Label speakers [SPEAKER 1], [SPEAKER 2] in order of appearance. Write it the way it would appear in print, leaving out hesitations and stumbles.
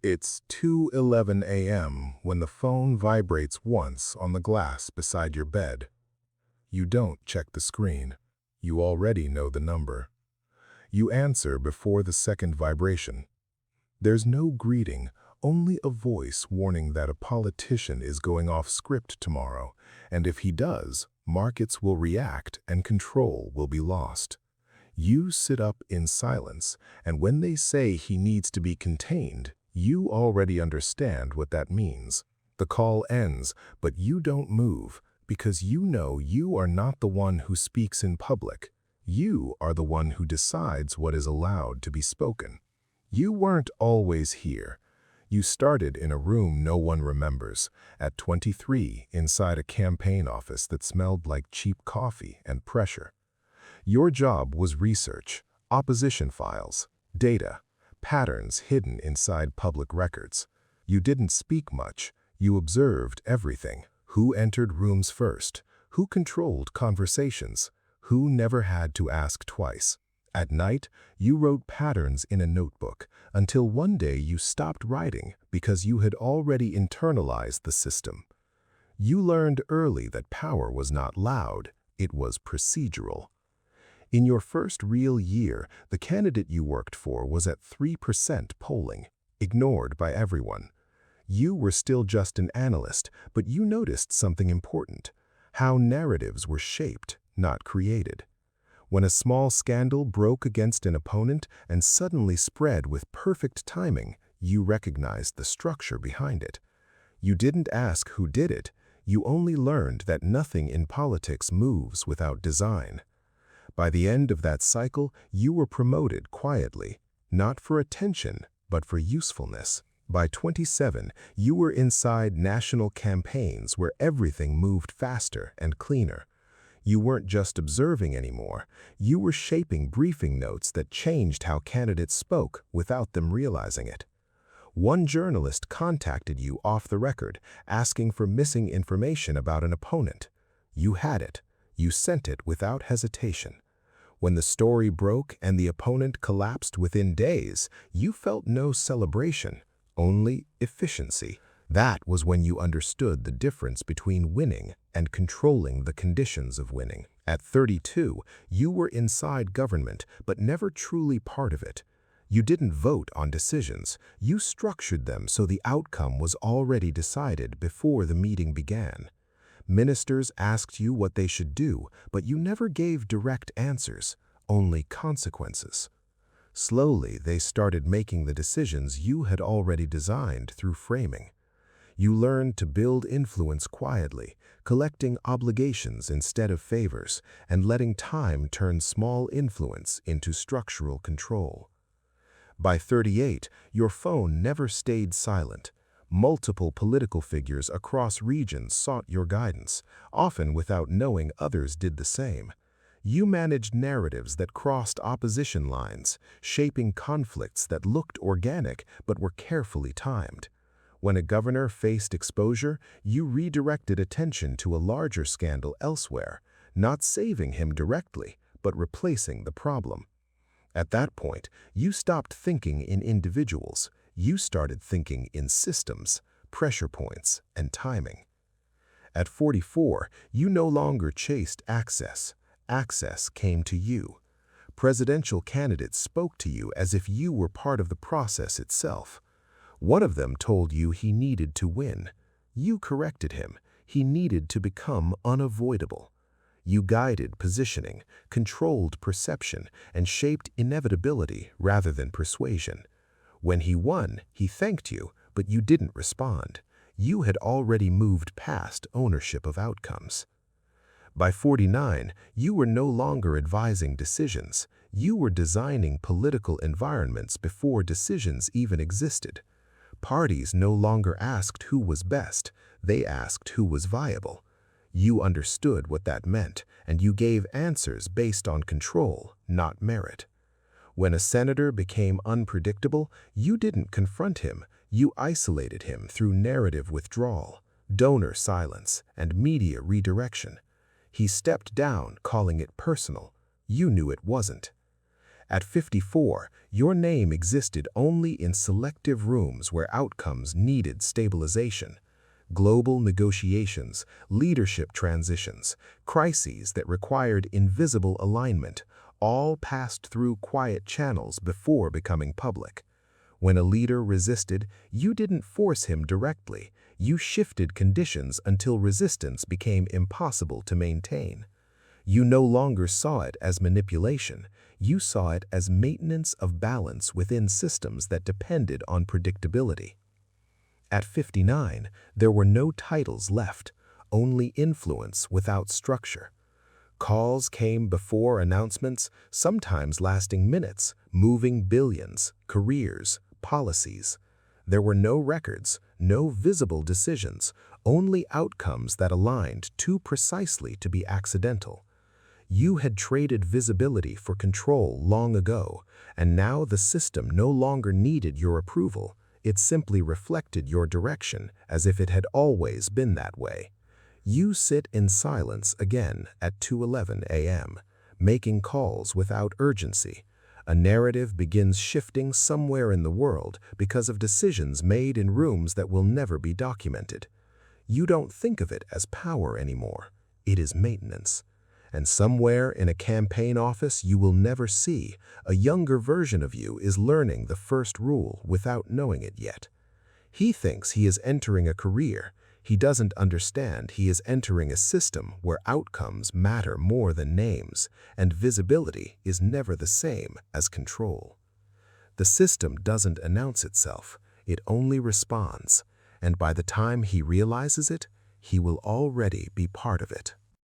[SPEAKER 1] It's 2:11 a.m. when the phone vibrates once on the glass beside your bed. You don't check the screen. You already know the number. You answer before the second vibration. There's no greeting, only a voice warning that a politician is going off script tomorrow, and if he does, markets will react and control will be lost. You sit up in silence, and when they say he needs to be contained, you already understand what that means. The call ends, but you don't move, because you know you are not the one who speaks in public. You are the one who decides what is allowed to be spoken. You weren't always here. You started in a room no one remembers, at 23, inside a campaign office that smelled like cheap coffee and pressure. Your job was research, opposition files, data, patterns hidden inside public records. You didn't speak much. You observed everything. Who entered rooms first? Who controlled conversations? Who never had to ask twice? At night, you wrote patterns in a notebook until one day you stopped writing because you had already internalized the system. You learned early that power was not loud, it was procedural. In your first real year, the candidate you worked for was at 3% polling, ignored by everyone. You were still just an analyst, but you noticed something important: how narratives were shaped, not created. When a small scandal broke against an opponent and suddenly spread with perfect timing, you recognized the structure behind it. You didn't ask who did it, you only learned that nothing in politics moves without design. By the end of that cycle, you were promoted quietly, not for attention, but for usefulness. By 27, you were inside national campaigns where everything moved faster and cleaner. You weren't just observing anymore, you were shaping briefing notes that changed how candidates spoke without them realizing it. One journalist contacted you off the record, asking for missing information about an opponent. You had it. You sent it without hesitation. When the story broke and the opponent collapsed within days, you felt no celebration, only efficiency. That was when you understood the difference between winning and controlling the conditions of winning. At 32, you were inside government, but never truly part of it. You didn't vote on decisions. You structured them so the outcome was already decided before the meeting began. Ministers asked you what they should do, but you never gave direct answers, only consequences. Slowly, they started making the decisions you had already designed through framing. You learned to build influence quietly, collecting obligations instead of favors, and letting time turn small influence into structural control. By 38, your phone never stayed silent. Multiple political figures across regions sought your guidance, often without knowing others did the same. You managed narratives that crossed opposition lines, shaping conflicts that looked organic but were carefully timed. When a governor faced exposure, you redirected attention to a larger scandal elsewhere, not saving him directly, but replacing the problem. At that point, you stopped thinking in individuals. You started thinking in systems, pressure points, and timing. At 44, you no longer chased access. Access came to you. Presidential candidates spoke to you as if you were part of the process itself. One of them told you he needed to win. You corrected him. He needed to become unavoidable. You guided positioning, controlled perception, and shaped inevitability rather than persuasion. When he won, he thanked you, but you didn't respond. You had already moved past ownership of outcomes. By 49, you were no longer advising decisions. You were designing political environments before decisions even existed. Parties no longer asked who was best, they asked who was viable. You understood what that meant, and you gave answers based on control, not merit. When a senator became unpredictable, you didn't confront him, you isolated him through narrative withdrawal, donor silence, and media redirection. He stepped down, calling it personal. You knew it wasn't. At 54, your name existed only in selective rooms where outcomes needed stabilization. Global negotiations, leadership transitions, crises that required invisible alignment, all passed through quiet channels before becoming public. When a leader resisted, you didn't force him directly. You shifted conditions until resistance became impossible to maintain. You no longer saw it as manipulation. You saw it as maintenance of balance within systems that depended on predictability. At 59, there were no titles left, only influence without structure. Calls came before announcements, sometimes lasting minutes, moving billions, careers, policies. There were no records, no visible decisions, only outcomes that aligned too precisely to be accidental. You had traded visibility for control long ago, and now the system no longer needed your approval. It simply reflected your direction as if it had always been that way. You sit in silence again at 2:11 a.m., making calls without urgency. A narrative begins shifting somewhere in the world because of decisions made in rooms that will never be documented. You don't think of it as power anymore. It is maintenance. And somewhere in a campaign office you will never see, a younger version of you is learning the first rule without knowing it yet. He thinks he is entering a career. He doesn't understand he is entering a system where outcomes matter more than names, and visibility is never the same as control. The system doesn't announce itself, it only responds, and by the time he realizes it, he will already be part of it.